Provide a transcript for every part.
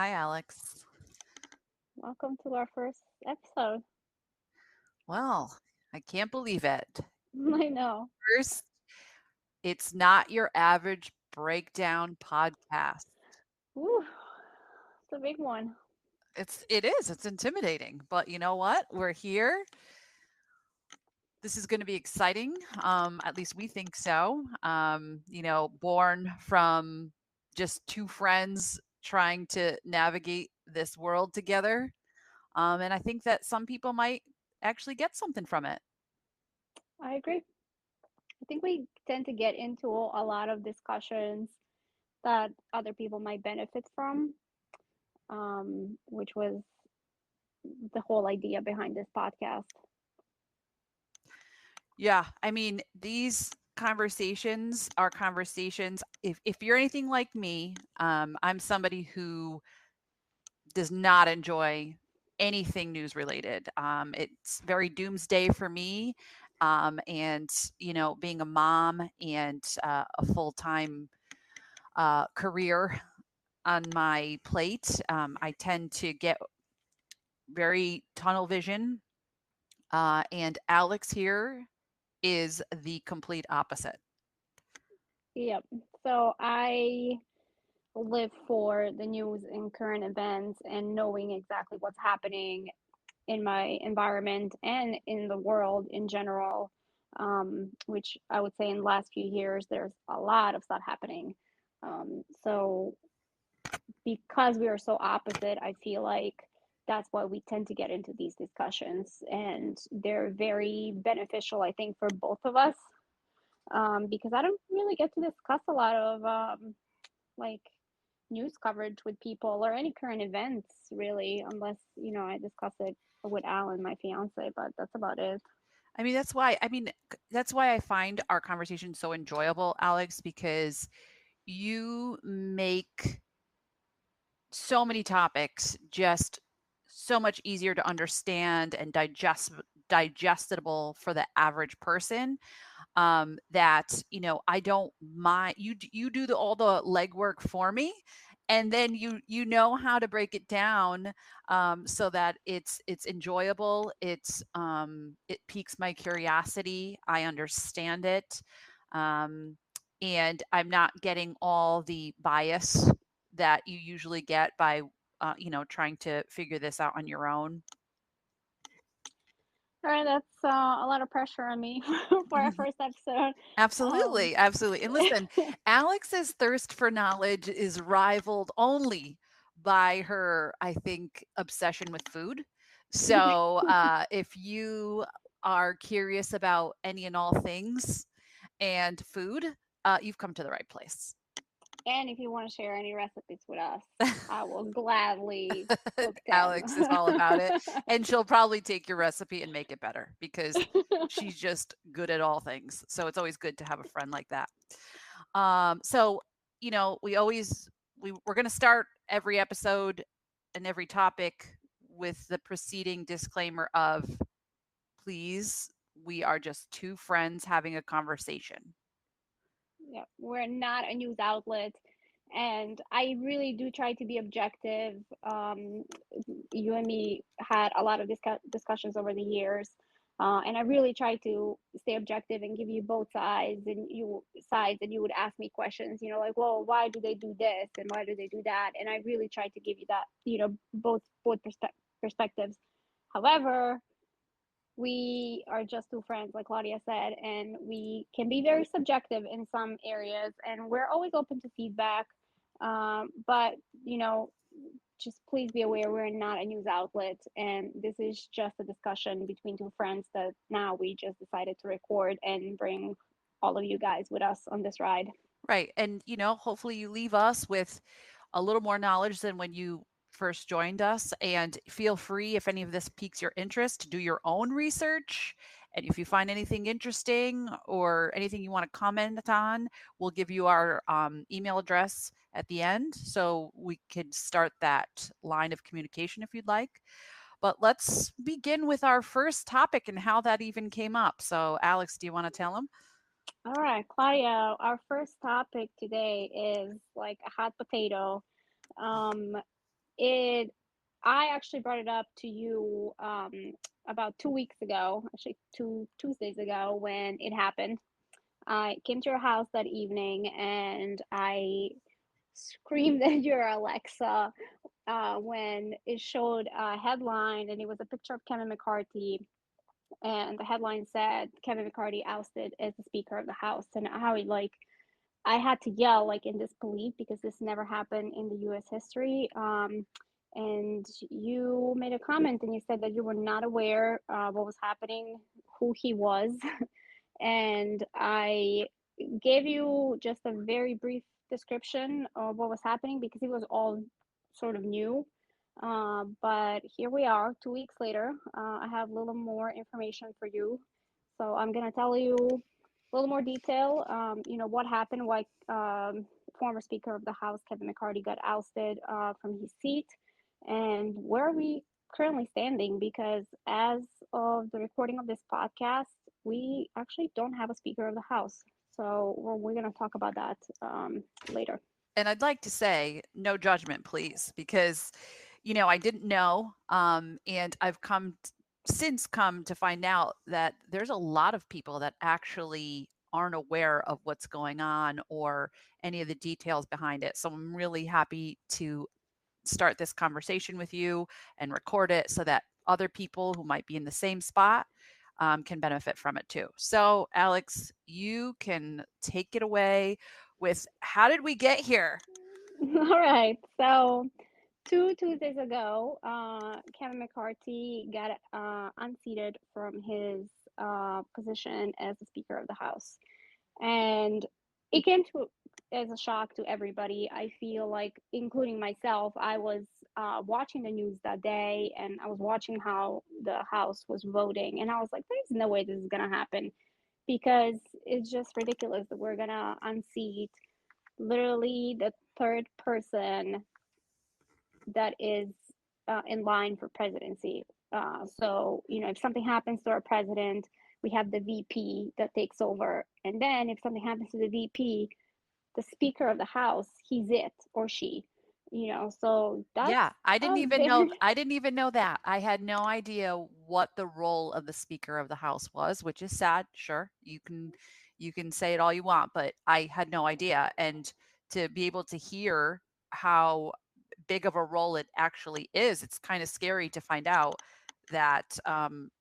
Hi, Alex. Welcome to our first episode. Well, I can't believe it. I know. First, it's not your average breakdown podcast. Woo, it's a big one. It's intimidating, but you know what? We're here. This is going to be exciting. At least we think so. Born from just two friends trying to navigate this world together. And I think that some people might actually get something from it. I agree. I think we tend to get into a lot of discussions that other people might benefit from, which was the whole idea behind this podcast. Yeah, I mean, these conversations are conversations. If you're anything like me, I'm somebody who does not enjoy anything news related. It's very doomsday for me. And being a mom and a full time career on my plate, I tend to get very tunnel vision. And Alex here is the complete opposite. Yep. So I live for the news and current events and knowing exactly what's happening in my environment and in the world in general, which I would say in the last few years, there's a lot of stuff happening. So, because we are so opposite, I feel like that's why we tend to get into these discussions, and they're very beneficial, I think, for both of us, because I don't really get to discuss a lot of like news coverage with people or any current events really, unless I discuss it with Alan, my fiance, but that's about it. That's why I find our conversation so enjoyable, Alex, because you make so many topics just so much easier to understand and digestible for the average person. That I don't mind you do all the legwork for me, and then you know how to break it down, so that it's enjoyable. It piques my curiosity. I understand it, and I'm not getting all the bias that you usually get by trying to figure this out on your own. All right, that's a lot of pressure on me for our first episode. um Absolutely, absolutely. And listen, Alex's thirst for knowledge is rivaled only by her, I think, obsession with food. So, if you are curious about any and all things and food, you've come to the right place. and if you want to share any recipes with us, I will gladly cook them. Alex is all about it, and she'll probably take your recipe and make it better because she's just good at all things. So it's always good to have a friend like that. So we always we're going to start every episode and every topic with the preceding disclaimer of, please, we are just two friends having a conversation. Yeah, we're not a news outlet, and I really do try to be objective. You and me had a lot of discussions over the years, and I really try to stay objective and give you both sides, and you would ask me questions, like, well, why do they do this and why do they do that, and I really try to give you that, both perspectives. However, we are just two friends, like Claudia said, and we can be very subjective in some areas, and we're always open to feedback. But, you know, just please be aware we're not a news outlet, and this is just a discussion between two friends that now we just decided to record and bring all of you guys with us on this ride. Right. And, hopefully you leave us with a little more knowledge than when you first joined us. And feel free, if any of this piques your interest, to do your own research. And if you find anything interesting or anything you want to comment on, we'll give you our email address at the end so we could start that line of communication if you'd like. But let's begin with our first topic and how that even came up. So, Alex, do you want to tell them? All right, Claudia, our first topic today is like a hot potato. Um, it I actually brought it up to you about 2 weeks ago, actually 2 Tuesdays ago when it happened. I came to your house that evening and I screamed at your Alexa when it showed a headline and it was a picture of Kevin McCarthy. And the headline said Kevin McCarthy ousted as the Speaker of the House. And how he like I had to yell like in disbelief because this never happened in the U.S. history. And you made a comment and you said that you were not aware what was happening, who he was, and I gave you just a very brief description of what was happening because it was all sort of new. But here we are, 2 weeks later. I have a little more information for you. So I'm going to tell you a little more detail. What happened, why former Speaker of the House, Kevin McCarthy, got ousted from his seat, and where are we currently standing because as of the recording of this podcast, we actually don't have a Speaker of the House. So we're going to talk about that later. And I'd like to say, no judgment, please, because I didn't know, and I've since come to find out that there's a lot of people that actually aren't aware of what's going on or any of the details behind it. So I'm really happy to start this conversation with you and record it so that other people who might be in the same spot can benefit from it too. So, Alex, you can take it away with how did we get here? All right. So 2 Tuesdays ago, Kevin McCarthy got unseated from his position as the Speaker of the House. And it came to as a shock to everybody. I feel like, including myself, I was watching the news that day and I was watching how the House was voting. And I was like, there's no way this is going to happen because it's just ridiculous that we're going to unseat literally the third person that is in line for presidency. If something happens to our president, we have the VP that takes over. And then if something happens to the VP, the Speaker of the House, he's it or she. So that's Yeah, I a didn't even know very I didn't even know that. I had no idea what the role of the Speaker of the House was, which is sad. Sure, you can say it all you want, but I had no idea. And to be able to hear how big of a role it actually is, it's kind of scary to find out that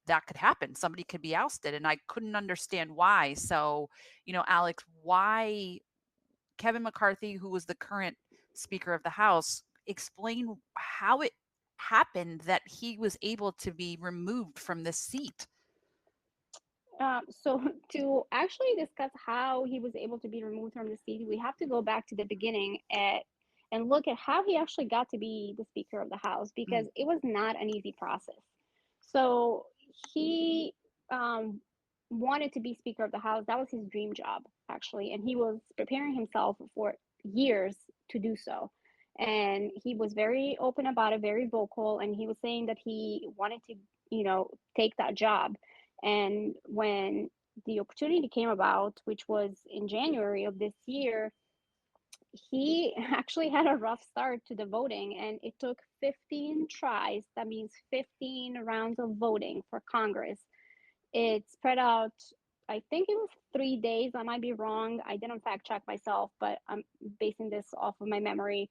that could happen. Somebody could be ousted, and I couldn't understand why. So, Alex, why Kevin McCarthy, who was the current Speaker of the House, explain how it happened that he was able to be removed from this seat. so to actually discuss how he was able to be removed from the seat, we have to go back to the beginning and look at how he actually got to be the Speaker of the House because Mm. it was not an easy process. So he wanted to be Speaker of the House. That was his dream job, actually, and he was preparing himself for years to do so. And he was very open about it, very vocal, and he was saying that he wanted to, take that job. And when the opportunity came about, which was in January of this year, he actually had a rough start to the voting, and it took 15 tries. That means 15 rounds of voting for Congress. It spread out, I think it was 3 days. I might be wrong. I didn't fact check myself, but I'm basing this off of my memory.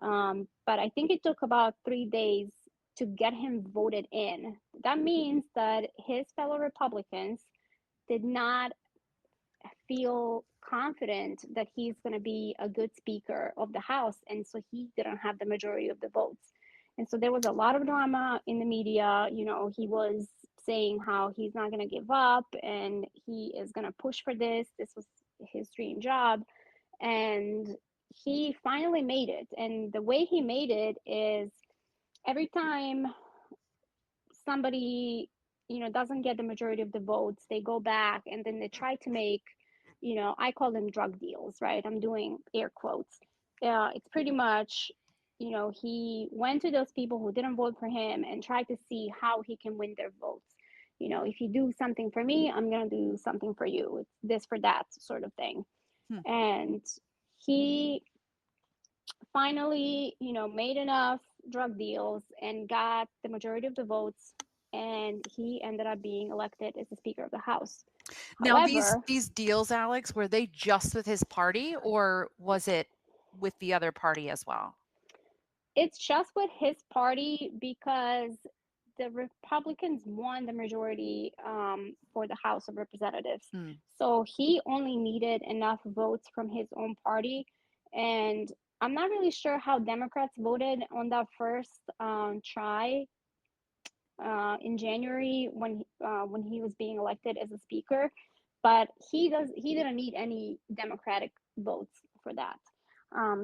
But I think it took about 3 days to get him voted in. That means that his fellow Republicans did not feel confident that he's going to be a good Speaker of the House. And so he didn't have the majority of the votes. And so there was a lot of drama in the media. He was saying how he's not going to give up and he is going to push for this. This was his dream job. And he finally made it. And the way he made it is every time somebody doesn't get the majority of the votes, they go back and then they try to make, I call them drug deals, right? I'm doing air quotes. It's pretty much, he went to those people who didn't vote for him and tried to see how he can win their votes. If you do something for me, I'm going to do something for you. It's this for that sort of thing. Hmm. And he finally, made enough. drug deals and got the majority of the votes, and he ended up being elected as the Speaker of the House. Now these However, these deals, Alex, were they just with his party or was it with the other party as well? it's just with his party because the Republicans won the majority for the House of Representatives. Hmm. So he only needed enough votes from his own party. And I'm not really sure how Democrats voted on that first try in January when he was being elected as a speaker, but he didn't need any Democratic votes for that.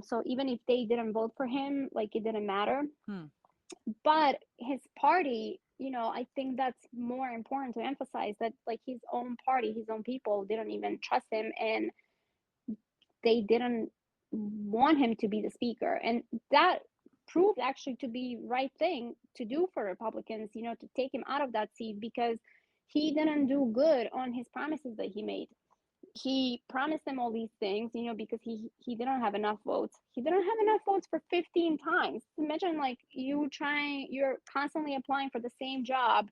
So even if they didn't vote for him, like it didn't matter. Hmm. But his party, I think that's more important to emphasize that like his own party, his own people didn't even trust him, and they didn't want him to be the speaker. And that proved actually to be right thing to do for Republicans, to take him out of that seat because he didn't do good on his promises that he made. He promised them all these things, because he didn't have enough votes. He didn't have enough votes for 15 times. Imagine like you're constantly applying for the same job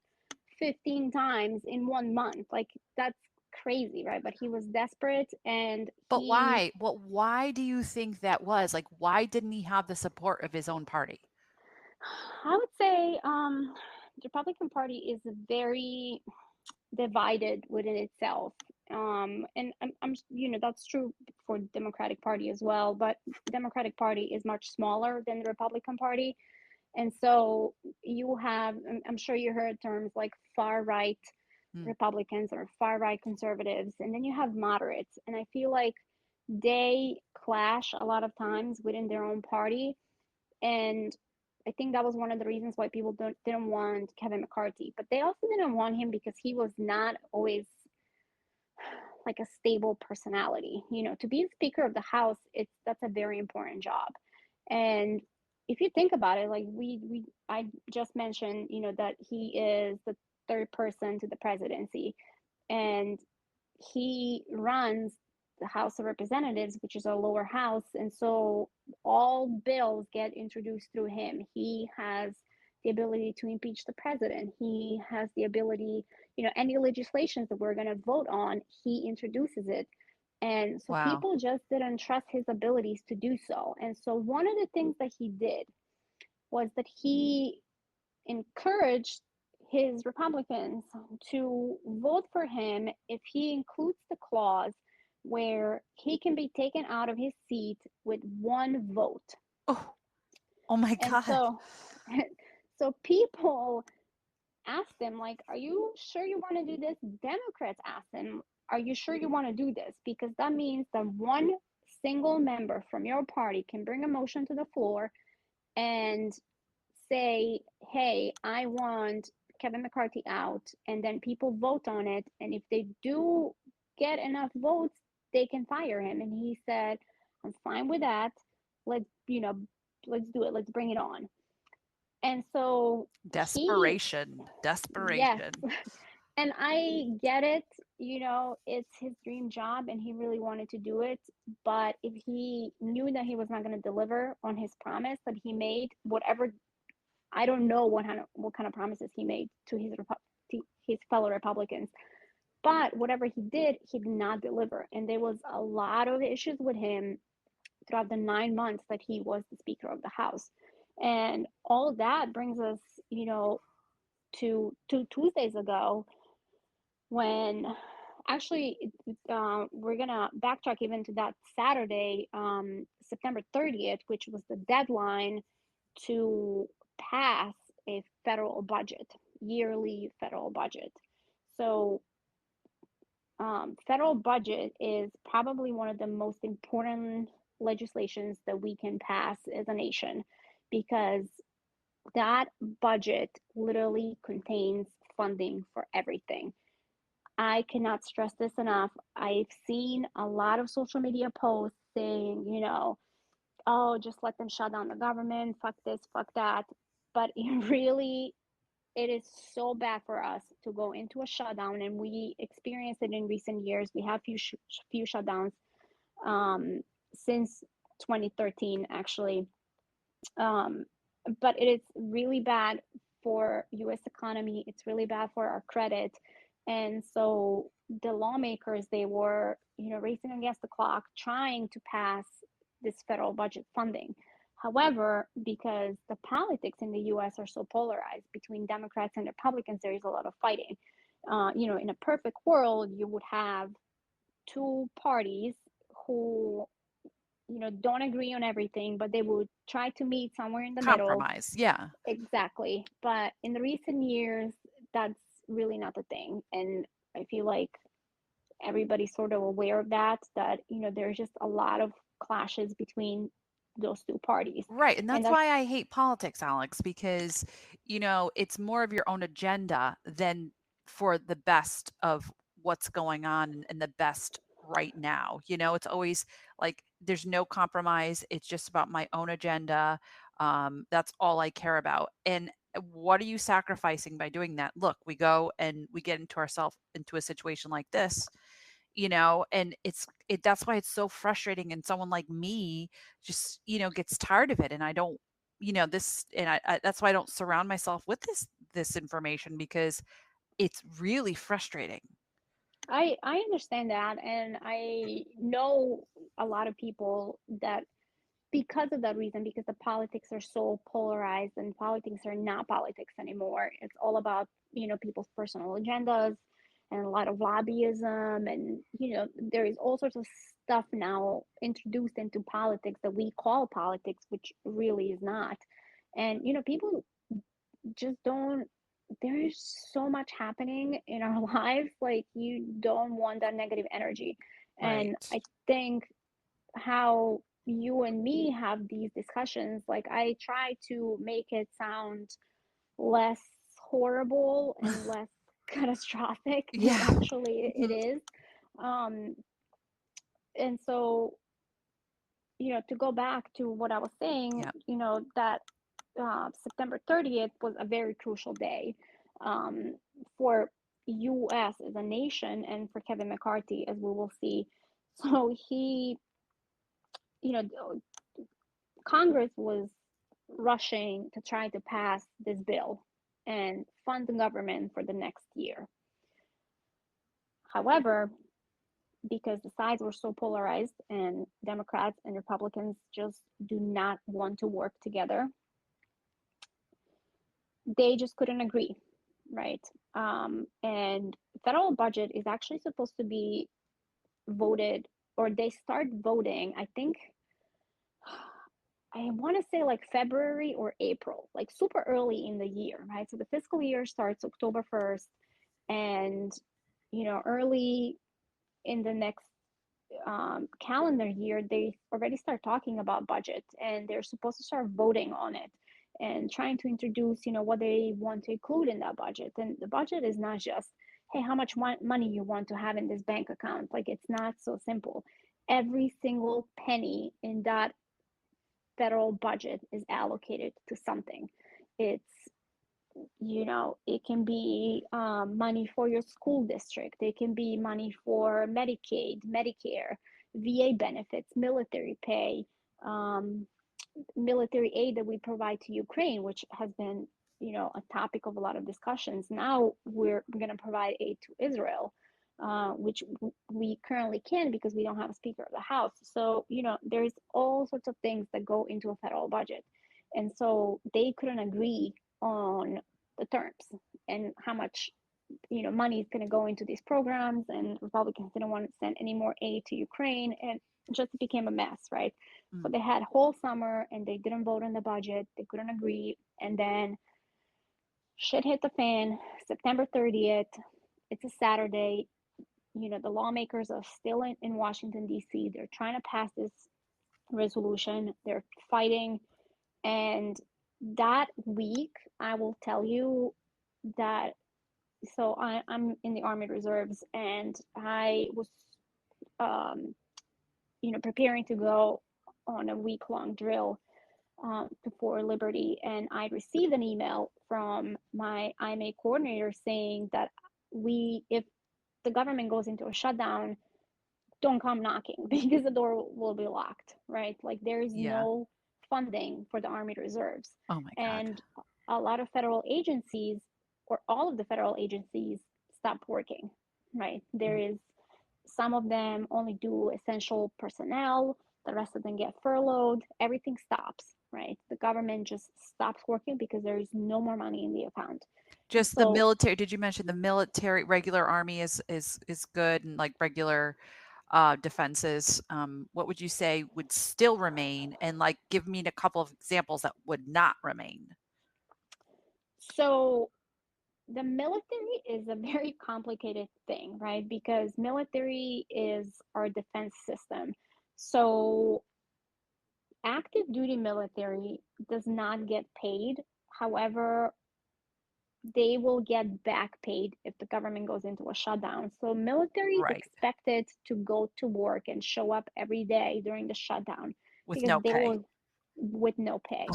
15 times in 1 month. Like that's crazy, right? But he was desperate, and But why? Why do you think that was? Like, why didn't he have the support of his own party? I would say the Republican Party is very divided within itself. And I'm that's true for Democratic Party as well, but Democratic Party is much smaller than the Republican Party, and so you have I'm sure you heard terms like far right Hmm. Republicans or far right conservatives, and then you have moderates, and I feel like they clash a lot of times within their own party, and I think that was one of the reasons why people didn't want Kevin McCarthy. But they also didn't want him because he was not always like a stable personality. To be the Speaker of the House, that's a very important job. And if you think about it, like I just mentioned, that he is the third person to the presidency, and he runs the House of Representatives, which is a lower house, and so all bills get introduced through him. He has the ability to impeach the president. He has the ability, any legislations that we're going to vote on, he introduces it. And so Wow. people just didn't trust his abilities to do so. And so one of the things that he did was that he encouraged his Republicans to vote for him if he includes the clause where he can be taken out of his seat with one vote. Oh, oh my And God. so so people asked him like, are you sure you want to do this? Democrats asked him, are you sure you want to do this? Because that means that one single member from your party can bring a motion to the floor and say, hey, I want Kevin McCarthy out, and then people vote on it. And if they do get enough votes, they can fire him. And he said, I'm fine with that. Let's, let's do it. Let's bring it on. And so he, Desperation. yes, Desperation. and I get it. It's his dream job and he really wanted to do it. But if he knew that he was not going to deliver on his promise that he made, whatever, I don't know what kind of promises he made to his fellow Republicans. But whatever he did not deliver. And there was a lot of issues with him throughout the 9 months that he was the Speaker of the House. And all of that brings us, to 2 Tuesdays ago when actually we're gonna backtrack even to that Saturday, September 30th, which was the deadline to pass a federal budget, yearly federal budget. So, federal budget is probably one of the most important legislations that we can pass as a nation because that budget literally contains funding for everything. I cannot stress this enough. I've seen a lot of social media posts saying, oh, just let them shut down the government, fuck this, fuck that. But it is so bad for us to go into a shutdown, and we experienced it in recent years. We have few shutdowns um, since 2013, actually. Um, but it is really bad for US economy. It's really bad for our credit. And so the lawmakers, they were, racing against the clock trying to pass this federal budget funding. However, because the politics in the US are so polarized between Democrats and Republicans, there is a lot of fighting. In a perfect world, you would have two parties who don't agree on everything, but they would try to meet somewhere in the middle. Compromise. Yeah. Exactly. But in the recent years, that's really not the thing. And I feel like everybody's sort of aware of that, there's just a lot of clashes between those two parties. Right. And And that's that's, why I hate politics, Alex, because, it's more of your own agenda than for the best of what's going on and the best right now. It's always like there's no compromise. It's just about my own agenda. That's all I care about. And what are you sacrificing by doing that? Look, we go and we get into ourselves into a situation like this, and that's why it's so frustrating, and someone like me just gets tired of it, and I don't this, and I that's why I don't surround myself with this information, because it's really frustrating. I understand that. And I know a lot of people that, because of that reason, because the politics are so polarized and politics are not politics anymore. It's all about, people's personal agendas and a lot of lobbyism. And, there is all sorts of stuff now introduced into politics that we call politics, which really is not. And, people just don't, there's so much happening in our lives. Like, you don't want that negative energy. And Right. I think how you and me have these discussions, like, I try to make it sound less horrible and less catastrophic than Yeah. actually it Mhm. is. Um, and so, to go back to what I was saying, Yeah. that September 30th was a very crucial day, um, for US as a nation and for Kevin McCarthy, as we will see. So you know, Congress was rushing to try to pass this bill and fund the government for the next year. However, because the sides were so polarized and Democrats and Republicans just do not want to work together, they just couldn't agree, right? And federal budget is actually supposed to be voted, or they start voting, I think, I want to say like February or April, like super early in the year, right? So the fiscal year starts October 1st, and early in the next calendar year, they already start talking about budget, and they're supposed to start voting on it and trying to introduce, what they want to include in that budget. And the budget is not just, hey, how much money you want to have in this bank account. Like, it's not so simple. Every single penny in that federal budget is allocated to something. It's, it can be money for your school district, it can be money for Medicaid, Medicare, VA benefits, military pay, um, military aid that we provide to Ukraine, which has been, a topic of a lot of discussions. Now we're going to provide aid to Israel, which we currently can because we don't have a Speaker of the House. So, there's all sorts of things that go into a federal budget. And so they couldn't agree on the terms and how much, money is going to go into these programs. And Republicans didn't want to send any more aid to Ukraine. And it just became a mess, right? So Mm. they had whole summer and they didn't vote on the budget. They couldn't agree. And then shit hit the fan. September 30th, it's a Saturday. The lawmakers are still in Washington, D.C. They're trying to pass this resolution. They're fighting. And that week, I will tell you that, so I'm in the Army Reserves, and I was, um, preparing to go on a week-long drill, before Liberty, and I received an email from my IMA coordinator saying that, if the government goes into a shutdown, don't come knocking because the door will be locked, right? Like, there is Yeah. no funding for the Army reserves. Oh my God. And a lot of federal agencies, or all of the federal agencies, stopped working, right? There Mm. is some of them only do essential personnel, the rest of them get furloughed, everything stops, right? The government just stops working because there is no more money in the account. And Just the so, military. Did you mention the military? Regular army is good, and like regular defenses. What would you say would still remain? And like, give me a couple of examples that would not remain. so the military is a very complicated thing, right? Because military is our defense system. So active duty military does not get paid. However, they will get back paid if the government goes into a shutdown. So military is Right. expected to go to work and show up every day during the shutdown With because no they pay. will, with no pay,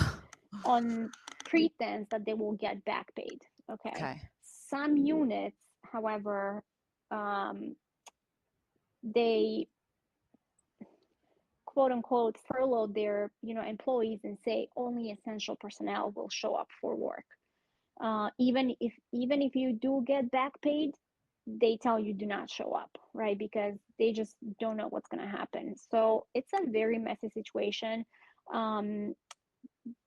on pretense that they will get back paid. Okay. Okay. Some units, however, um, they quote unquote furlough their employees and say only essential personnel will show up for work. Even if you do get back paid, they tell you do not show up, right? Because they just don't know what's going to happen. So it's a very messy situation. Um,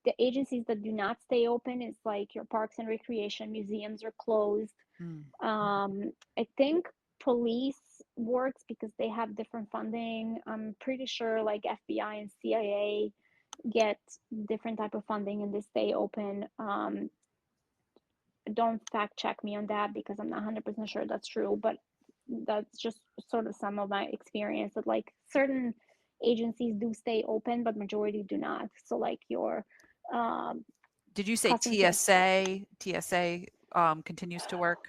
the agencies that do not stay open is like your parks and recreation museums are closed. Mm. I think police works because they have different funding. I'm pretty sure like FBI and CIA get different type of funding and they stay open. Don't fact check me on that because I'm not 100% sure that's true, but that's just sort of some of my experience that like certain agencies do stay open, but majority do not. So like your um, Did you say customs and TSA? TSA continues to work.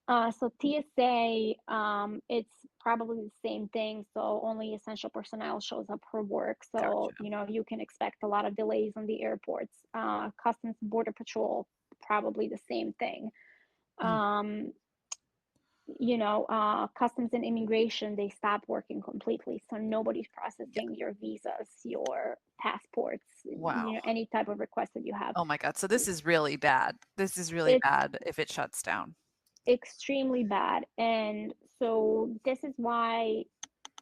so TSA, it's probably the same thing. So only essential personnel shows up for work. So, Gotcha. you can expect a lot of delays on the airports. Customs and Border Patrol, probably the same thing. Mm. Um, Customs and Immigration, they stop working completely. So nobody's Yeah. processing your visas, your passports, Wow. any type of request that you have. Oh my God. So this is really bad. This is really It's bad if it shuts down. extremely bad. And so this is why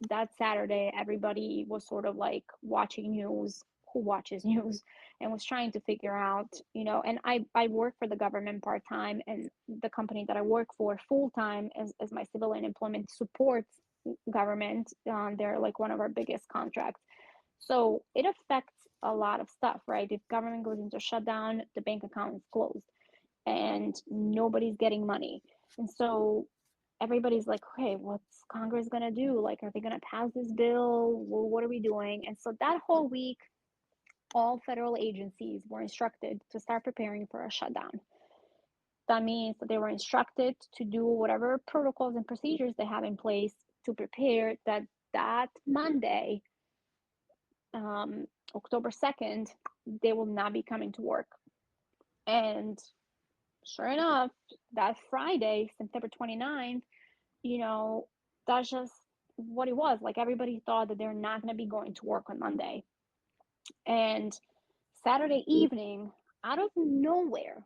that Saturday, everybody was sort of like watching news, who watches news, and was trying to figure out, and I work for the government part time, and the company that I work for full time as my civilian employment supports government. They're like one of our biggest contracts. So it affects a lot of stuff, right? If government goes into shutdown, the bank account is closed and nobody's getting money. And so everybody's like, okay, what's Congress going to do? Like, are they going to pass this bill? Well, what are we doing? And so that whole week, all federal agencies were instructed to start preparing for a shutdown. That means that they were instructed to do whatever protocols and procedures they have in place to prepare that Monday, um, October 2nd, they will not be coming to work. And sure enough, that Friday, September 29th, you know, that's just what it was. Like everybody thought that they're not going to be going to work on Monday. And Saturday evening, out of nowhere,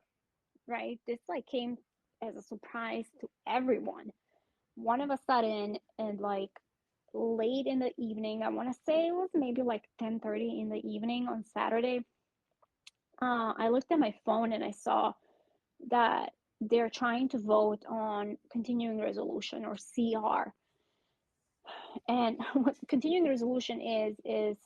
right? This like came as a surprise to everyone. One of a sudden, and like late in the evening, I want to say it was maybe like 10:30 in the evening on Saturday. I looked at my phone and I saw that they're trying to vote on continuing resolution or CR. And what continuing resolution is it's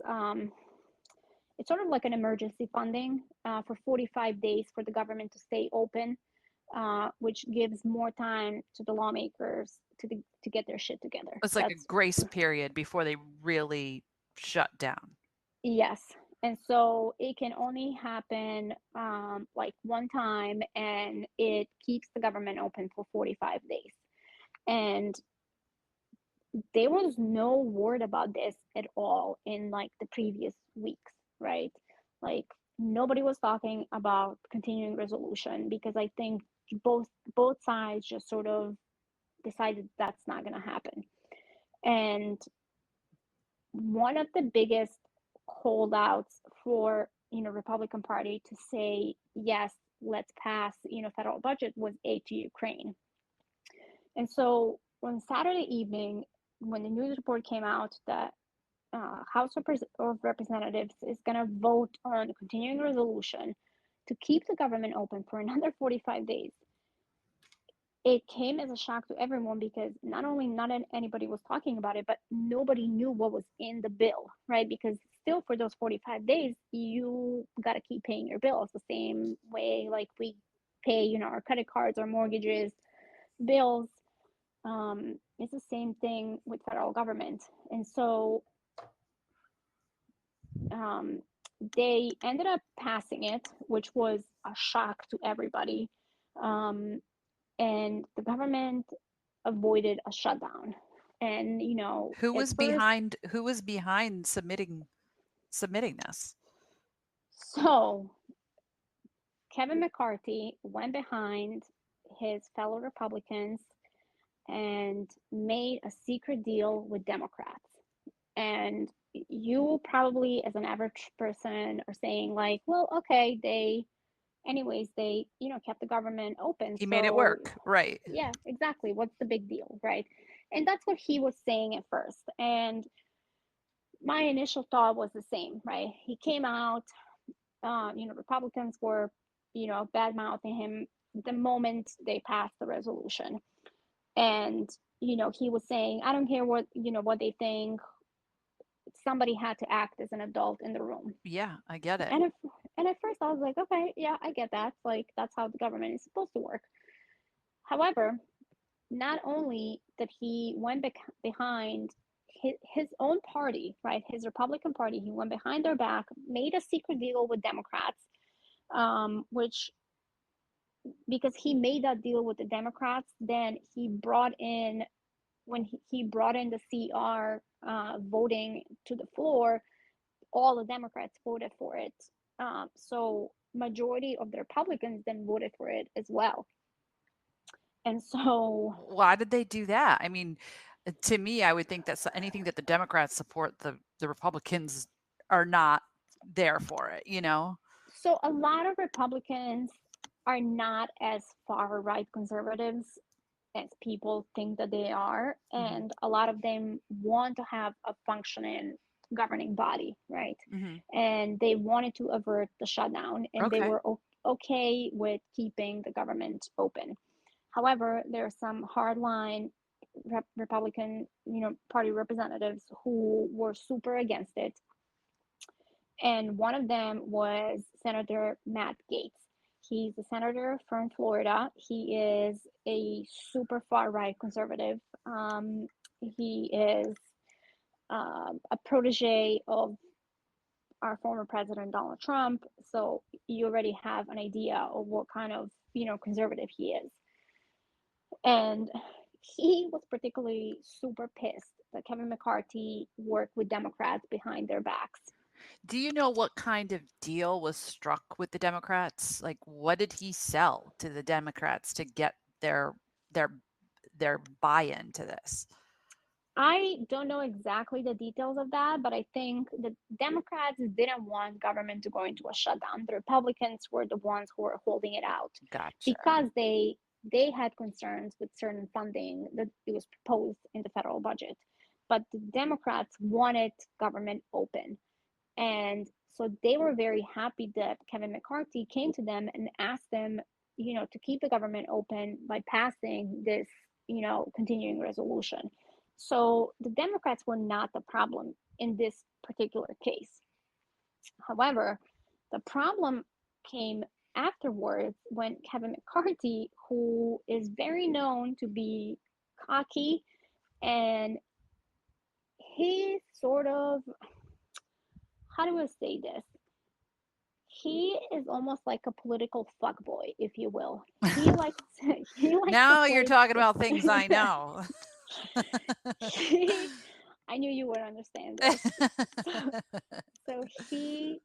sort of like an emergency funding for 45 days for the government to stay open, which gives more time to the lawmakers to get their shit together. It's like a That's grace period before they really shut down. yes. And so it can only happen like one time, and it keeps the government open for 45 days. And there was no word about this at all in like the previous weeks, right? Like nobody was talking about continuing resolution because I think both sides just sort of decided that's not going to happen. And one of the biggest holdouts for, Republican Party to say, yes, let's pass, federal budget was aid to Ukraine. And so on Saturday evening, when the news report came out that House of Representatives is going to vote on a continuing resolution to keep the government open for another 45 days, it came as a shock to everyone because not only not anybody was talking about it, but nobody knew what was in the bill, right? Because still for those 45 days, you got to keep paying your bills the same way like we pay, our credit cards or mortgages, bills. It's the same thing with federal government. And so um, they ended up passing it, which was a shock to everybody. Um, and the government avoided a shutdown. And at first, who was behind submitting this? so Kevin McCarthy went behind his fellow Republicans and made a secret deal with Democrats. And you probably, as an average person, are saying like, well, okay, they kept the government open, He made it so work, right? yeah, exactly, what's the big deal, right? And that's what he was saying at first. And my initial thought was the same, right? He came out, Republicans were, bad mouthing him the moment they passed the resolution. And, he was saying, I don't care what they think. Somebody had to act as an adult in the room. Yeah, I get it. And at first I was like, okay, yeah, I get that. Like, that's how the government is supposed to work. However, not only that he went behind his own party, right, his Republican Party, he went behind their back, made a secret deal with Democrats, which, because he made that deal with the Democrats, then he brought in, when he brought in the CR voting to the floor, all the Democrats voted for it. So majority of the Republicans then voted for it as well. And so, Why did they do that? I mean, to me, I would think that anything that the Democrats support, the Republicans are not there for it, you know? so a lot of Republicans are not as far right conservatives as people think that they are, Hmm. and a lot of them want to have a functioning governing body, right? Hmm. And they wanted to avert the shutdown, and they Okay. were okay with keeping the government open. However, there are some hardline Republican, party representatives who were super against it, and one of them was Senator Matt Gaetz. He's a senator from Florida. He is a super far right conservative. He is a protege of our former president Donald Trump. So you already have an idea of what kind of conservative he is. And he was particularly super pissed that Kevin McCarthy worked with Democrats behind their backs. Do you know what kind of deal was struck with the Democrats? Like, what did he sell to the Democrats to get their their buy-in to this? I don't know exactly the details of that, but I think the Democrats didn't want government to go into a shutdown. The Republicans were the ones who were holding it out Gotcha. because they had concerns with certain funding that it was proposed in the federal budget. But the Democrats wanted government open. And so they were very happy that Kevin McCarthy came to them and asked them, to keep the government open by passing this, continuing resolution. So the Democrats were not the problem in this particular case. However, the problem came afterwards when Kevin McCarthy, who is very known to be cocky, and he sort of, how do I say this? He is almost like a political fuckboy, if you will. He likes he likes to Now you're play. talking about things I know. he, I knew you would understand this. So, so he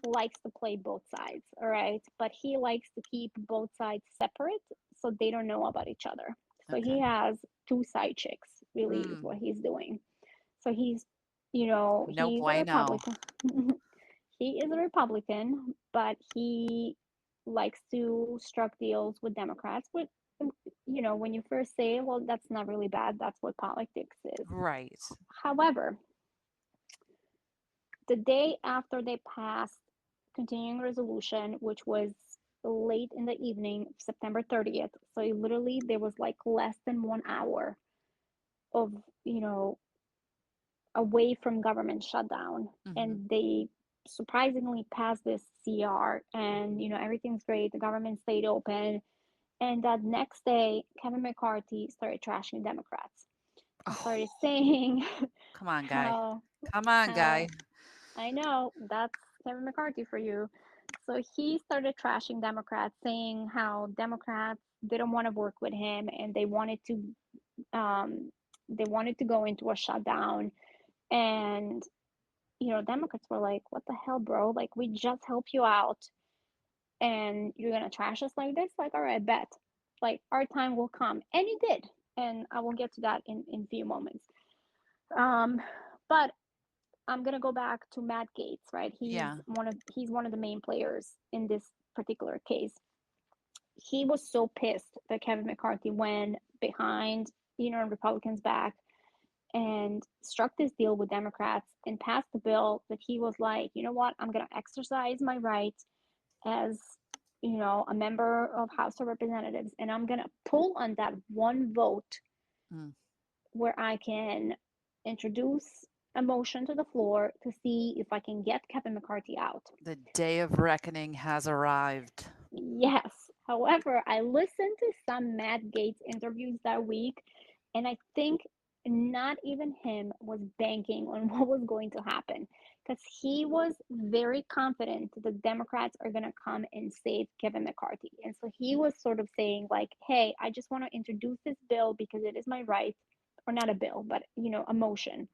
likes to play both sides, all right? But he likes to keep both sides separate so they don't know about each other. So he Okay. has two side chicks, really, is Mm. what he's doing. So he's No He's a bueno. Republican. He is a Republican, but he likes to struck deals with Democrats. When you first say, well, that's not really bad, that's what politics is. Right. However, the day after they passed continuing resolution, which was late in the evening, September 30th, so literally there was like less than 1 hour of, you know, away from government shutdown, Hmm. and they surprisingly passed this CR, and everything's great. The government stayed open, and that next day, Kevin McCarthy started trashing Democrats and started Oh, saying come on, guy. how Come on, guy. how I know that's Kevin McCarthy for you. So he started trashing Democrats, saying how Democrats didn't want to work with him and um, they wanted to go into a shutdown. And Democrats were like, "What the hell, bro? Like, we just help you out, and you're gonna trash us like this? Like, all right, bet. Like, our time will come." And it did, and I will get to that in a few moments. Um, but I'm gonna go back to Matt Gaetz, right? Yeah. He's one of the main players in this particular case. He was so pissed that Kevin McCarthy went behind, Republicans' back and struck this deal with Democrats and passed the bill that he was like, you know what, I'm gonna exercise my right as a member of House of Representatives, and I'm gonna pull on that one vote Mm. where I can introduce a motion to the floor to see if I can get Kevin McCarthy out. The day of reckoning has arrived. Yes. However, I listened to some Matt Gaetz interviews that week, and I think not even him was banking on what was going to happen because he was very confident the Democrats are going to come and save Kevin McCarthy. And so he was sort of saying, like, hey, I just want to introduce this bill because it is my right, or not a bill, but, a motion.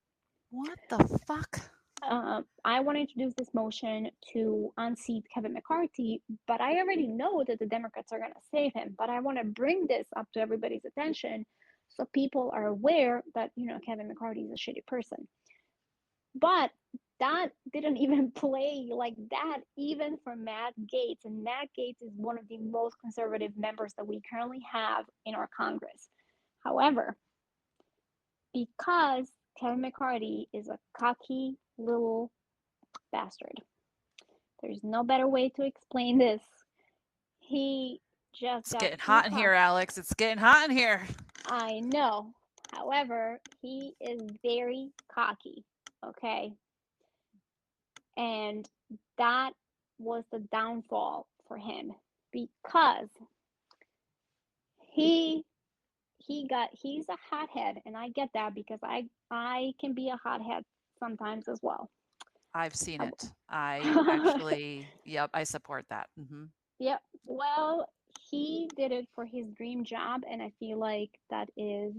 What the fuck? I want to introduce this motion to unseat Kevin McCarthy, but I already know that the Democrats are going to save him. But I want to bring this up to everybody's attention so people are aware that, Kevin McCarthy is a shitty person. But that didn't even play like that, even for Matt Gaetz. And Matt Gaetz is one of the most conservative members that we currently have in our Congress. However, because Kevin McCarthy is a cocky little bastard. There's no better way to explain this. He just It's got getting too hot in here, cocky. Alex. It's getting hot in here. I know. However, he is very cocky. Okay. And that was the downfall for him because he he's a hothead, and I get that because I can be a hothead sometimes as well. I've seen I, it. I actually, yep, I support that. yep. Well, he did it for his dream job, and I feel like that is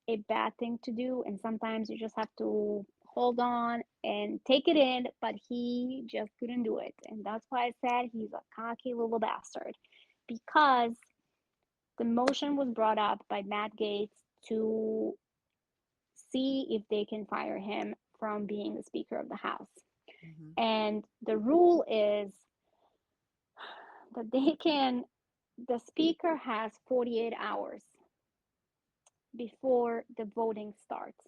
a bad thing to do. And sometimes you just have to hold on and take it in, but he just couldn't do it. And that's why I said he's a cocky little bastard because the motion was brought up by Matt Gaetz to see if they can fire him from being the Speaker of the House. Hmm. And the rule is that the Speaker has 48 hours before the voting starts.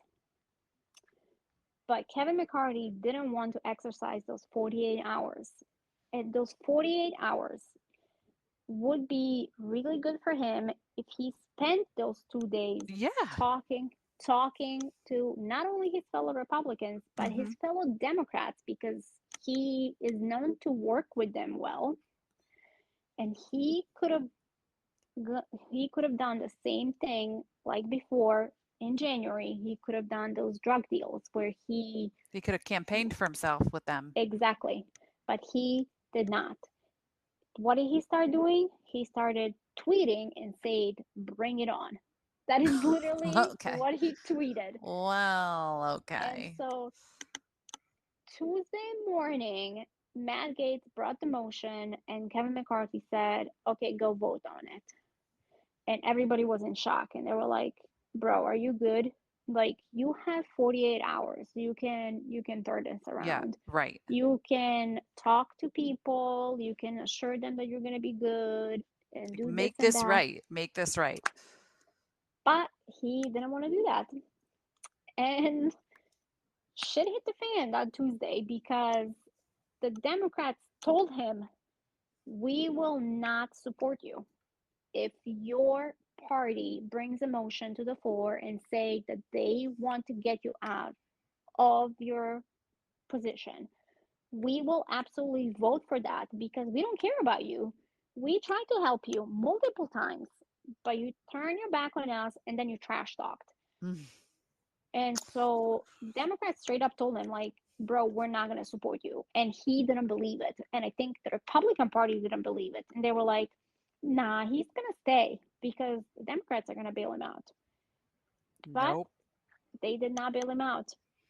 But Kevin McCarthy didn't want to exercise those 48 hours. And those 48 hours would be really good for him if he spent those 2 days Yeah. talking to not only his fellow Republicans but his Hmm. fellow Democrats, because he is known to work with them well, and he could have done the same thing like before. In January, he could have done those drug deals where he He could have campaigned for himself with them. exactly, but he did not. What did he start doing? He started tweeting and said, "Bring it on." That is literally Okay. what he tweeted. Well, And okay. so Tuesday morning, Matt Gaetz brought the motion, and Kevin McCarthy said, "Okay, go vote on it." And everybody was in shock, and they were like, "Bro, are you good?" Like, you have 48 hours. You can turn this Yeah, around. right. You can talk to people, you can assure them that you're going to be good and Like, do this make and this that. right. Make this right. But he didn't want to do that. And shit hit the fan on Tuesday because the Democrats told him, "We will not support you. If your party brings a motion to the floor and say that they want to get you out of your position, we will absolutely vote for that because we don't care about you. We tried to help you multiple times, but you turn your back on us and then you trash talked." Mm. And so Democrats straight up told him, like, "Bro, we're not going to support you." And he didn't believe it. And I think the Republican Party didn't believe it. And they were like, "Nah, he's going to stay because the Democrats are going to bail him out." But Nope. they did not bail him out.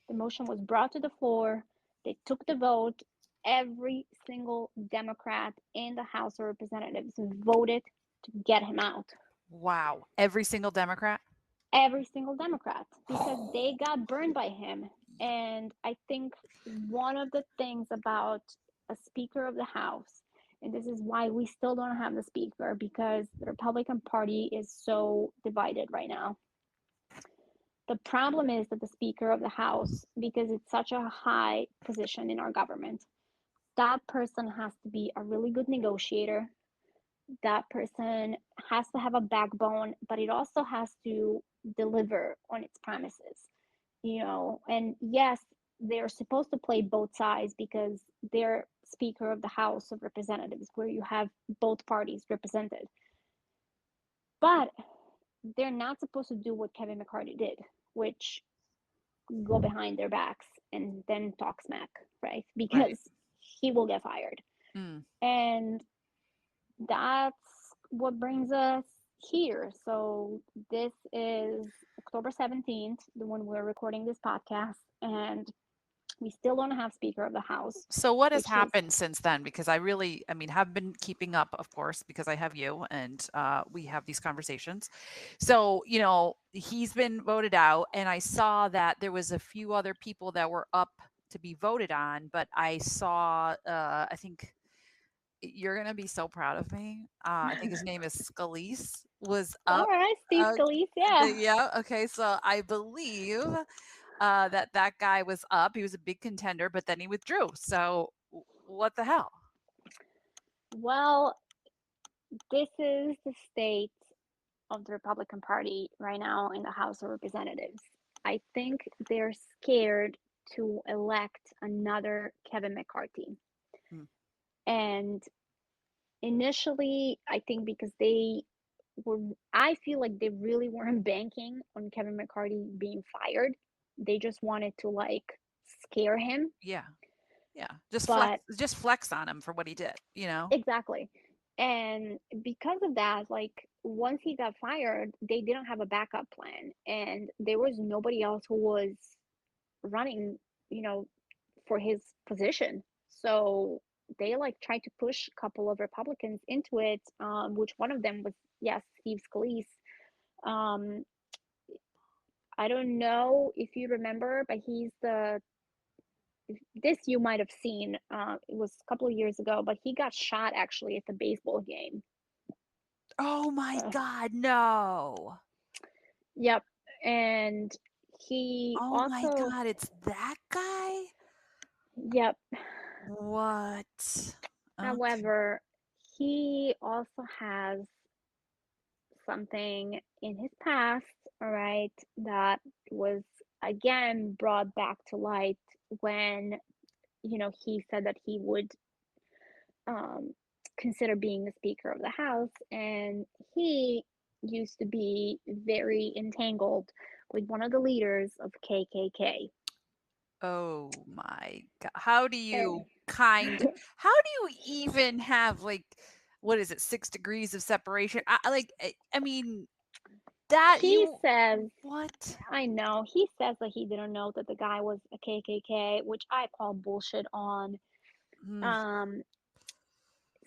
The motion was brought to the floor. They took the vote. Every single Democrat in the House of Representatives voted to get him out. Wow. Every single Democrat? Every single Democrat, because they got burned by him. And I think one of the things about a Speaker of the House, and this is why we still don't have the Speaker, because the Republican Party is so divided right now. The problem is that the Speaker of the House, because it's such a high position in our government, that person has to be a really good negotiator. That person has to have a backbone, but it also has to deliver on its promises, And yes, they're supposed to play both sides because they're Speaker of the House of Representatives, where you have both parties represented. But they're not supposed to do what Kevin McCarthy did, which go behind their backs and then talk smack, right? Right. Because he will get fired. Mm. And that's what brings us here. So this is October 17th, the when we're recording this podcast, and we still don't have Speaker of the House, So what has which is, happened since then? Because I mean, have been keeping up, of course, because I have you and we have these conversations. So, he's been voted out, and I saw that there was a few other people that were up to be voted on, but I saw, I think you're gonna be so proud of me. I think his name is Scalise was all up. right, Steve Uh, Scalise, yeah. yeah. Okay. So I believe that guy was up. He was a big contender, but then he withdrew. So what the hell? Well, this is the state of the Republican Party right now in the House of Representatives. I think they're scared to elect another Kevin McCarthy. Hmm. And initially, I think because were, I feel like they really weren't banking on Kevin McCarthy being fired. They just wanted to like scare him. Yeah, yeah. But Just flex on him for what he did. You know. exactly. And because of that, like once he got fired, they didn't have a backup plan. And there was nobody else who was running, you know, for his position. So they like tried to push a couple of Republicans into it, which one of them was, yes, Steve Scalise. Um, I don't know if you remember, but he's the this you might have seen. It was a couple of years ago, but he got shot actually at the baseball game. Oh my Uh, God, no. yep, and he Oh my also, God, it's that guy? yep. What? Okay. However, he also has something in his past, all right, that was again brought back to light when, he said that he would um, consider being the Speaker of the House. And he used to be very entangled with one of the leaders of KKK. Oh my God. How do you And how do you even have like, what is it, 6 degrees of separation? I mean, that he you, says, what? I know, he says that he didn't know that the guy was a KKK, which I call bullshit on. Mm, Um,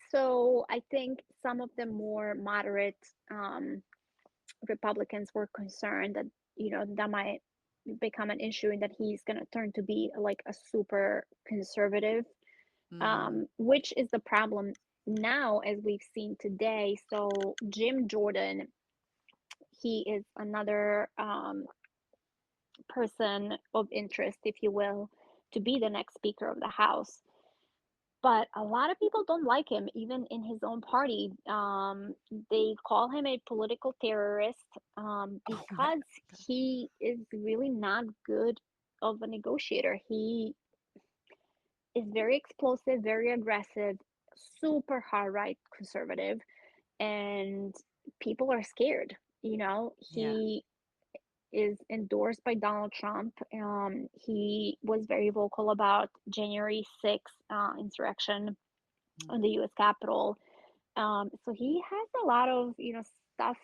so I think some of the more moderate um, Republicans were concerned that that might become an issue and that he's going to turn to be like a super conservative, Mm. which is the problem now as we've seen today. So Jim Jordan, he is another person of interest, if you will, to be the next Speaker of the House. But a lot of people don't like him, even in his own party. They call him a political terrorist, Oh my because God. he is really not good of a negotiator. He is very explosive, very aggressive, super hard right conservative, and people are scared. Yeah. He is endorsed by Donald Trump. He was very vocal about January 6th insurrection Mm. on the U.S. Capitol. So he has a lot of stuff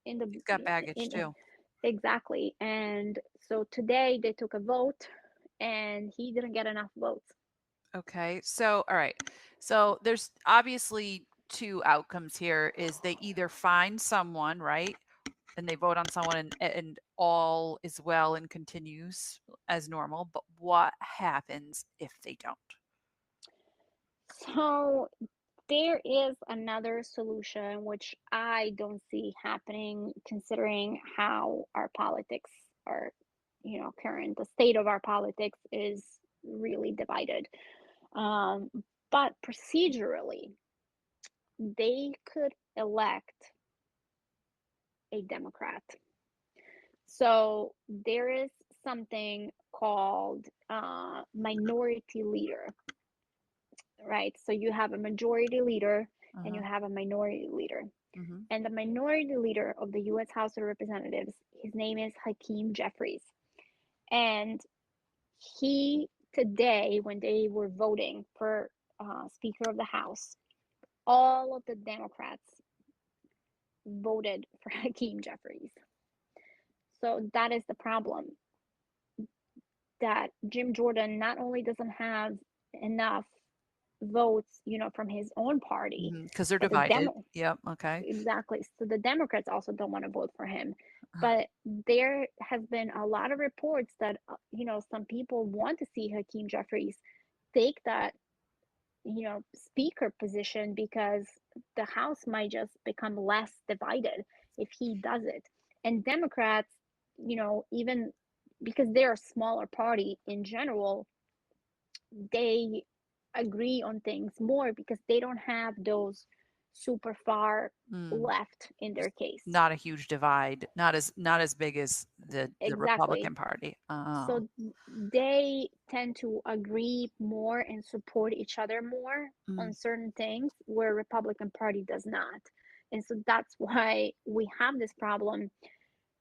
in He's got baggage in too. exactly. And so today they took a vote, and he didn't get enough votes. Okay. So, all right. So there's obviously two outcomes here is they either find someone, right? And they vote on someone and all is well and continues as normal. But what happens if they don't? So there is another solution which I don't see happening, considering how our politics are, current. The state of our politics is really divided. Um, but procedurally, they could elect a Democrat. So there is something called minority leader, right? So you have a majority leader and you Uh-huh. have a minority leader. Mm-hmm. And the minority leader of the U.S. House of Representatives, his name is Hakeem Jeffries. And he, today, when they were voting for Speaker of the House, all of the Democrats voted for Hakeem Jeffries. So that is the problem, that Jim Jordan not only doesn't have enough votes, from his own party, Because they're but the divided. demo Yep. Okay. exactly. So the Democrats also don't want to vote for him. Uh, But there has been a lot of reports that some people want to see Hakeem Jeffries take that speaker position, because the House might just become less divided if he does it. And Democrats, even because they're a smaller party in general, they agree on things more because they don't have those super far mm. left in their case. Not a huge divide. Not as big as the Exactly. Republican Party. Oh. So they tend to agree more and support each other more Mm. on certain things, where Republican Party does not. And so that's why we have this problem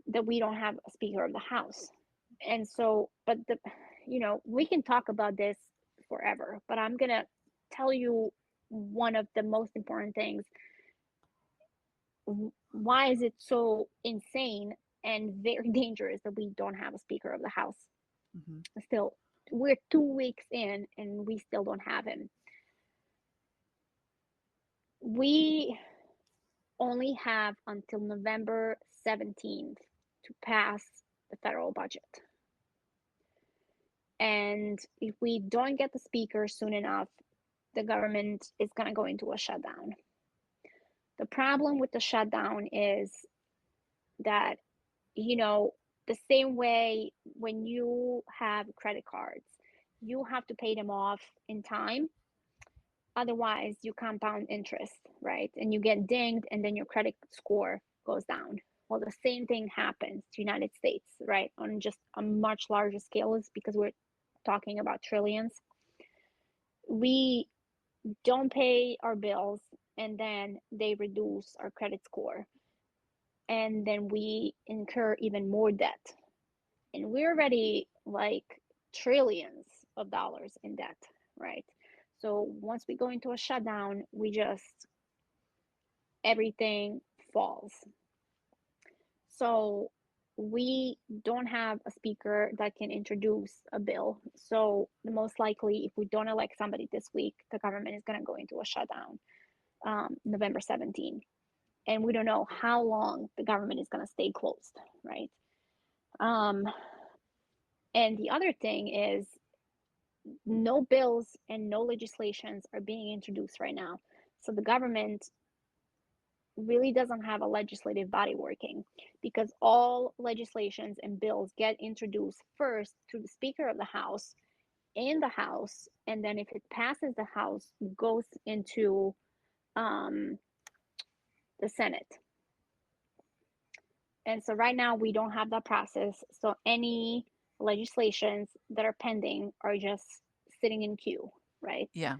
that we don't have a Speaker of the House. And so, but we can talk about this forever, but I'm going to tell you one of the most important things. Why is it so insane and very dangerous that we don't have a Speaker of the House? Mhm. Still, we're 2 weeks in and we still don't have him. We only have until November 17th to pass the federal budget. And if we don't get the speaker soon enough, the government is going to go into a shutdown. The problem with the shutdown is that, you know, the same way when you have credit cards, you have to pay them off in time. Otherwise, you compound interest, right? And you get dinged, and then your credit score goes down. Well, the same thing happens to United States, right? On just a much larger scale, is because we're talking about trillions. We don't pay our bills, and then they reduce our credit score, and then we incur even more debt, and we're already like trillions of dollars in debt, right? So once we go into a shutdown, we just everything falls. So we don't have a speaker that can introduce a bill. So most likely, if we don't elect somebody this week, the government is going to go into a shutdown, November 17th. And we don't know how long the government is going to stay closed, right? Um, And the other thing is, no bills and no legislations are being introduced right now. So the government really doesn't have a legislative body working, because all legislations and bills get introduced first through the Speaker of the House in the House, and then if it passes the House, goes into um, the Senate. And so right now we don't have that process. So any legislations that are pending are just sitting in queue, right? Yeah.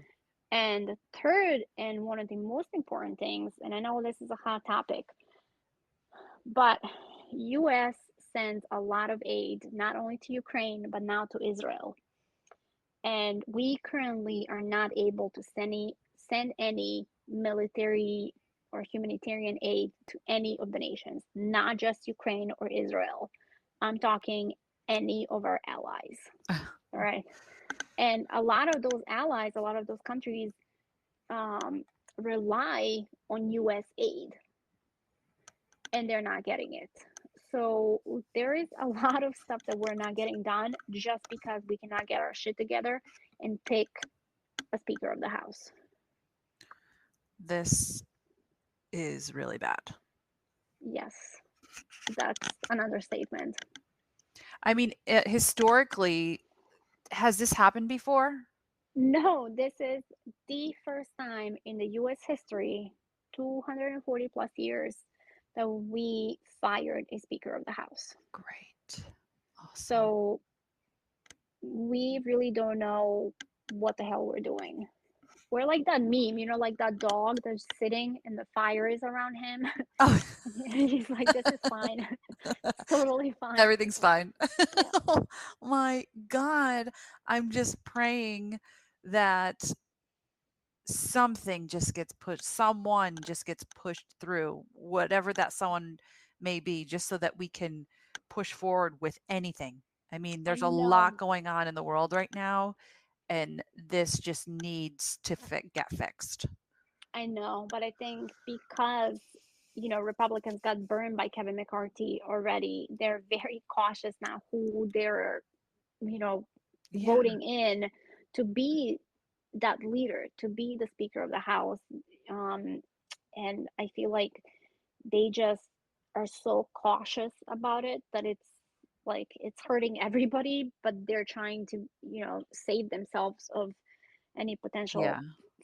And third, and one of the most important things, and I know this is a hot topic, but US sends a lot of aid not only to Ukraine but now to Israel. And we currently are not able to send any military or humanitarian aid to any of the nations, not just Ukraine or Israel. I'm talking any of our allies. All right. And a lot of those allies, a lot of those countries um, rely on US aid, and they're not getting it. So there is a lot of stuff that we're not getting done just because we cannot get our shit together and pick a Speaker of the House. This is really bad. Yes, that's an understatement. I mean, historically, has this happened before? No, this is the first time in the US history, 240 plus years, that we fired a Speaker of the House. Great. Awesome. So we really don't know what the hell we're doing. We're like that meme, like that dog that's sitting and the fire is around him. Oh, He's like, this is fine. It's totally fine. everything's fine. Yeah, Oh my God. I'm just praying that something just gets pushed, someone just gets pushed through, whatever that someone may be, just so that we can push forward with anything. I mean, I there's a know. lot going on in the world right now, and this just needs to get fixed. I know, but I think because Republicans got burned by Kevin McCarthy already, they're very cautious now who they're you know Yeah. voting in to be that leader, to be the Speaker of the House. Um, and I feel like they just are so cautious about it that it's like it's hurting everybody, but they're trying to save themselves of any Yeah. potential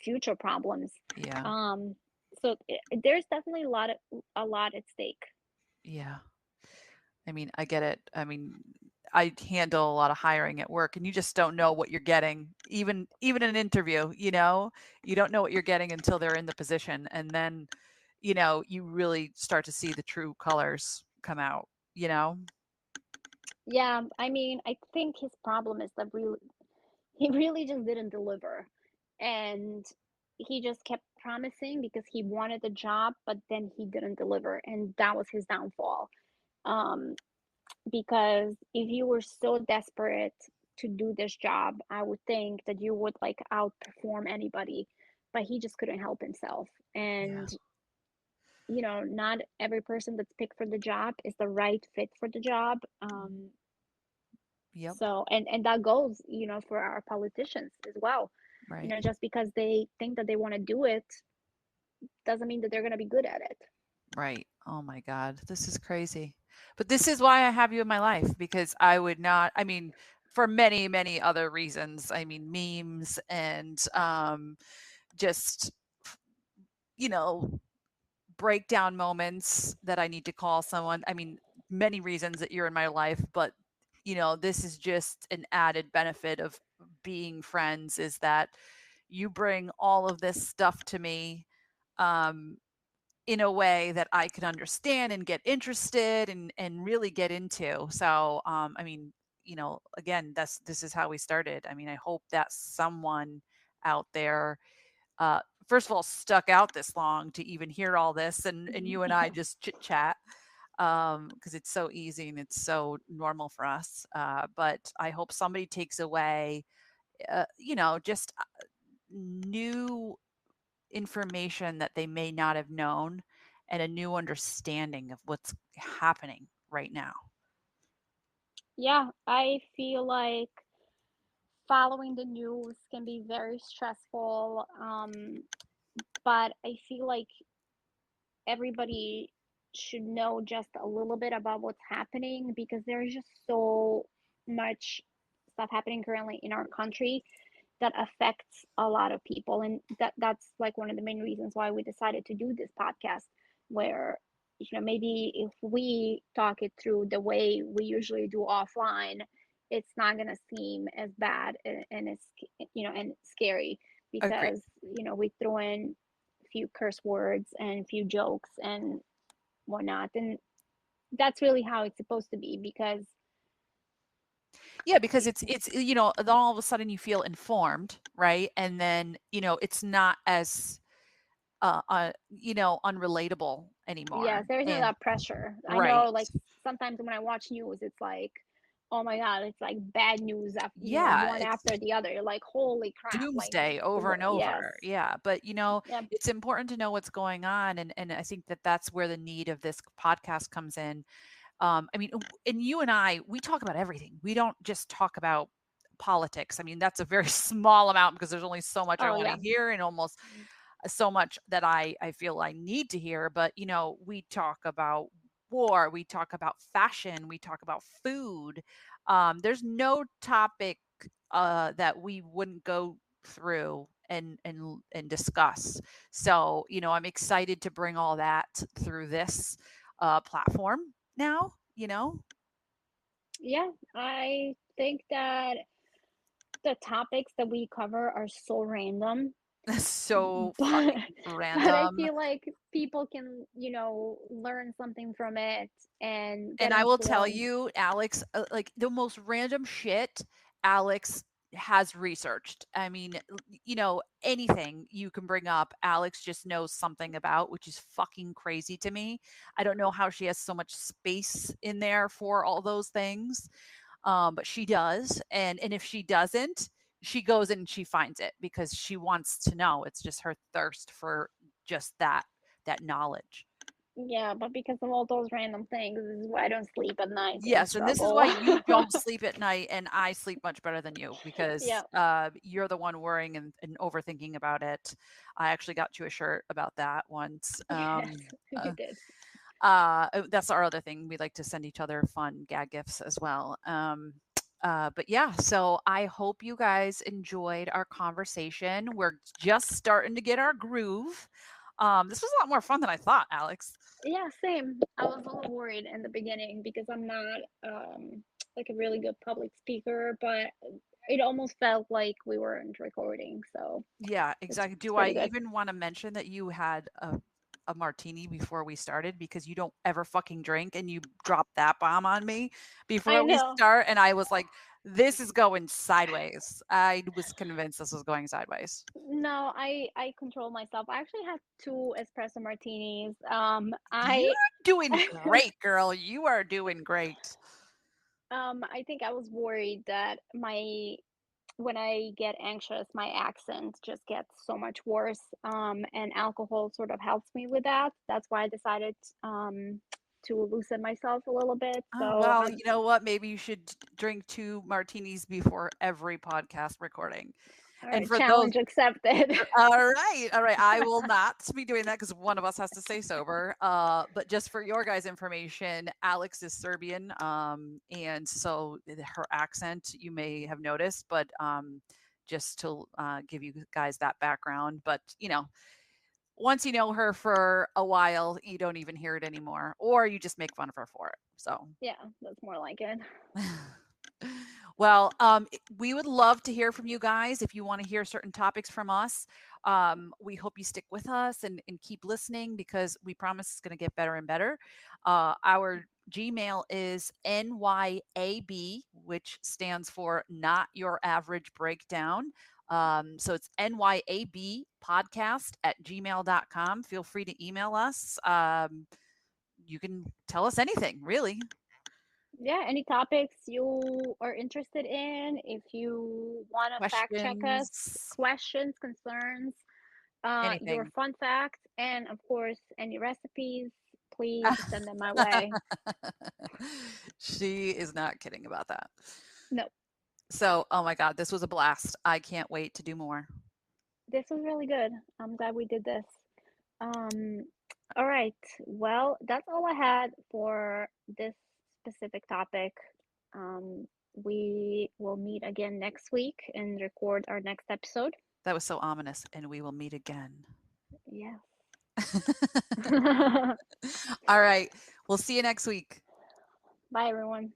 future problems. Yeah. Um, so there's definitely a lot at stake. Yeah. I mean, I get it. I mean, I handle a lot of hiring at work, and you just don't know what you're getting. Even an interview, you don't know what you're getting until they're in the position, and then, you really start to see the true colors come out, you know? Yeah, I mean, I think his problem is that he really just didn't deliver, and he just kept promising because he wanted the job, but then he didn't deliver, and that was his downfall. Um, because if you were so desperate to do this job, I would think that you would like outperform anybody, but he just couldn't help himself. Yeah. And not every person that's picked for the job is the right fit for the job. Yep. So and that goes, for our politicians as well. Right. Just because they think that they want to do it doesn't mean that they're going to be good at it. Right. Oh my God. This is crazy. But this is why I have you in my life, because I would not, I mean, for many, many other reasons. I mean, memes and just, you know, breakdown moments that I need to call someone. I mean, many reasons that you're in my life, but this is just an added benefit of being friends, is that you bring all of this stuff to me um in a way that I can understand and get interested and really get into. So I mean, again, this is how we started. I mean, I hope that someone out there uh, first of all stuck out this long to even hear all this, and you and I Yeah. just chit chat because it's so easy and it's so normal for us. But I hope somebody takes away, just new information that they may not have known, and a new understanding of what's happening right now. Yeah, I feel like following the news can be very stressful. But I feel like everybody should know just a little bit about what's happening because there's just so much stuff happening currently in our country that affects a lot of people, and that's like one of the main reasons why we decided to do this podcast, where maybe if we talk it through the way we usually do offline, it's not going to seem as bad and it's and scary, Agreed. because we throw in a few curse words and a few jokes and whatnot, and that's really how it's supposed to be, because Yeah, because it's then all of a sudden you feel informed, right? And then, it's not as unrelatable anymore. yes, there's not And that pressure. I right. know, like, sometimes when I watch news, it's like, oh my God, it's like bad news after, Yeah, one it's after the other. You're like, holy crap, like, doomsday over and yes, over. Yeah, but yeah, it's important to know what's going on, and I think that that's where the need of this podcast comes in. I mean, and you and I, we talk about everything. We don't just talk about politics. I mean, that's a very small amount because there's only so much I oh want to yeah, hear, and almost so much that I feel I need to hear. But we talk about war, we talk about fashion, we talk about food. There's no topic that we wouldn't go through and discuss. So I'm excited to bring all that through this platform now. yeah. I think that the topics that we cover are so random, So but fucking I random. feel like people can, learn something from it and get And I will tell informed. you, Alex, like the most random shit Alex has researched. I mean, anything you can bring up, Alex just knows something about, which is fucking crazy to me. I don't know how she has so much space in there for all those things. But she does. And if she doesn't, she goes and she finds it because she wants to know. It's just her thirst for just that knowledge. Yeah, but because of all those random things, this is why I don't sleep at night and Yes, and this is struggle. why you don't sleep at night and I sleep much better than you because Yeah, you're the one worrying and overthinking about it. I actually got you a shirt about that once. yes, you did. That's our other thing. We like to send each other fun gag gifts as well. But yeah, so I hope you guys enjoyed our conversation. We're just starting to get our groove. This was a lot more fun than I thought, Alex. Yeah, same. I was a little worried in the beginning because I'm not like a really good public speaker, but it almost felt like we weren't recording, so Yeah, it's exactly. it's Do I pretty good. even want to mention that you had a martini before we started because you don't ever fucking drink and you dropped that bomb on me I before we know. start and I was like, this is going sideways. I was convinced this was going sideways. No, I control myself. I actually had two espresso martinis. You're doing great, girl. You are doing great. I think I was worried that my when I get anxious, my accent just gets so much worse. And alcohol sort of helps me with that. That's why I decided to loosen myself a little bit. Oh, So well, I'm you know what? Maybe you should drink 2 martinis before every podcast recording. all And right. for those Challenge accepted. all right, all right. I will not be doing that because one of us has to stay sober. But just for your guys' information, Alex is Serbian, and so her accent you may have noticed, but just to give you guys that background. But once you know her for a while, you don't even hear it anymore, or you just make fun of her for it. So. Yeah, that's more like it. Well, we would love to hear from you guys if you want to hear certain topics from us. We hope you stick with us and keep listening because we promise it's going to get better and better. Our Gmail is NYAB, which stands for Not Your Average Breakdown. So it's NYAB podcast at gmail.com. Feel free to email us. You can tell us anything, really. Yeah, any topics you are interested in, if you want to fact check us, Questions, questions, concerns, your anything. fun facts, and of course, any recipes, please send them my way. She is not kidding about that. No, So, oh my God, this was a blast. I can't wait to do more. this was really good. I'm glad we did this. Um, all right. Well, that's all I had for this specific topic. We will meet again next week and record our next episode. That was so ominous, and we will meet again. Yeah. All right. We'll see you next week. Bye, everyone.